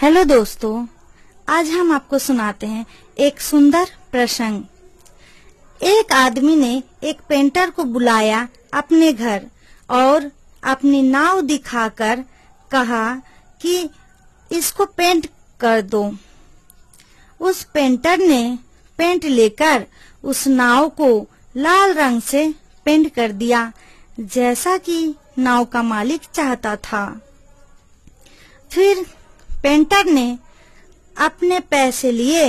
Hello दोस्तों, आज हम आपको सुनाते हैं एक सुंदर प्रसंग। एक आदमी ने एक पेंटर को बुलाया अपने घर और अपनी नाव दिखाकर कहा कि इसको पेंट कर दो। उस पेंटर ने पेंट लेकर उस नाव को लाल रंग से पेंट कर दिया, जैसा कि नाव का मालिक चाहता था। फिर पेंटर ने अपने पैसे लिए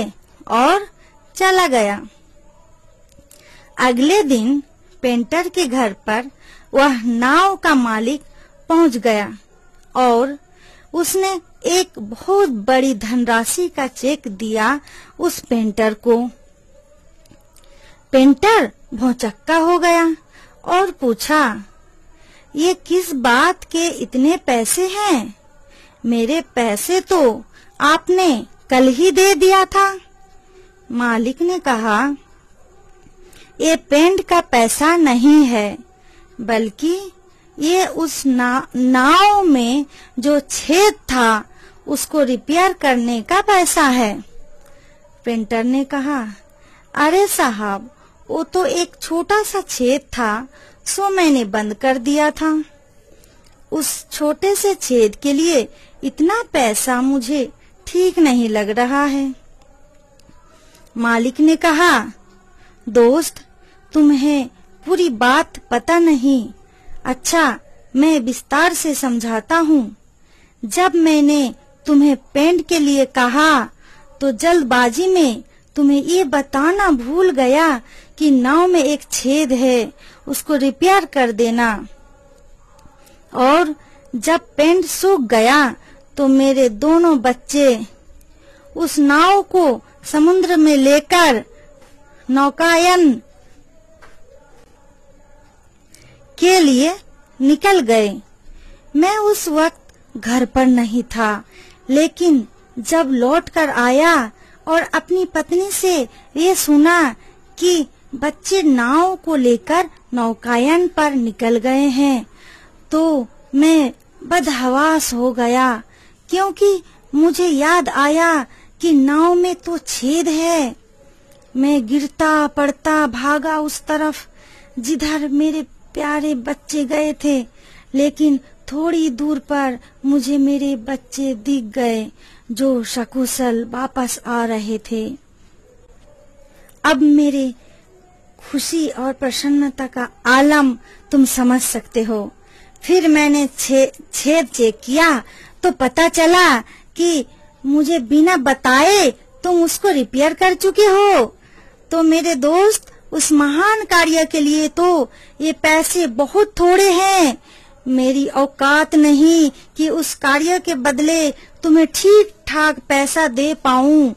और चला गया। अगले दिन पेंटर के घर पर वह नाव का मालिक पहुंच गया और उसने एक बहुत बड़ी धनराशि का चेक दिया उस पेंटर को। पेंटर भौचक्का हो गया और पूछा, ये किस बात के इतने पैसे हैं? मेरे पैसे तो आपने कल ही दे दिया था। मालिक ने कहा, ये पेंट का पैसा नहीं है, बल्कि ये उस नाव में जो छेद था उसको रिपेयर करने का पैसा है। पेंटर ने कहा, अरे साहब, वो तो एक छोटा सा छेद था, सो मैंने बंद कर दिया था। उस छोटे से छेद के लिए इतना पैसा मुझे ठीक नहीं लग रहा है। मालिक ने कहा, दोस्त, तुम्हें पूरी बात पता नहीं। अच्छा, मैं विस्तार से समझाता हूँ। जब मैंने तुम्हें पेंट के लिए कहा तो जल्दबाजी में तुम्हें ये बताना भूल गया कि नाव में एक छेद है, उसको रिपेयर कर देना। और जब पेंट सूख गया तो मेरे दोनों बच्चे उस नाव को समुद्र में लेकर नौकायन के लिए निकल गए। मैं उस वक्त घर पर नहीं था, लेकिन जब लौटकर आया और अपनी पत्नी से ये सुना कि बच्चे नाव को लेकर नौकायन पर निकल गए हैं, तो मैं बदहवास हो गया, क्योंकि मुझे याद आया कि नाव में तो छेद है। मैं गिरता पड़ता भागा उस तरफ जिधर मेरे प्यारे बच्चे गए थे, लेकिन थोड़ी दूर पर मुझे मेरे बच्चे दिख गए जो सकुशल वापस आ रहे थे। अब मेरे खुशी और प्रसन्नता का आलम तुम समझ सकते हो। फिर मैंने छेद चेक किया तो पता चला कि मुझे बिना बताए तुम उसको रिपेयर कर चुके हो। तो मेरे दोस्त, उस महान कार्य के लिए तो ये पैसे बहुत थोड़े हैं। मेरी औकात नहीं कि उस कार्य के बदले तुम्हें ठीक ठाक पैसा दे पाऊं।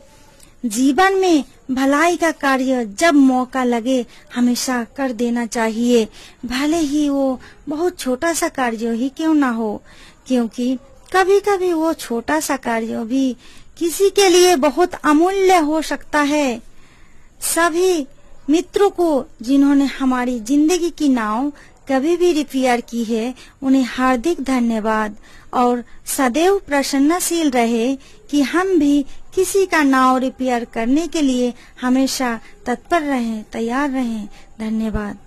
जीवन में भलाई का कार्य जब मौका लगे हमेशा कर देना चाहिए, भले ही वो बहुत छोटा सा कार्य ही क्यों ना हो, क्योंकि कभी कभी वो छोटा सा कार्य भी किसी के लिए बहुत अमूल्य हो सकता है। सभी मित्रों को जिन्होंने हमारी जिंदगी की नाव कभी भी रिपेयर की है, उन्हें हार्दिक धन्यवाद और सदैव प्रसन्नशील रहे कि हम भी किसी का नाव रिपेयर करने के लिए हमेशा तत्पर रहें, तैयार रहें। धन्यवाद।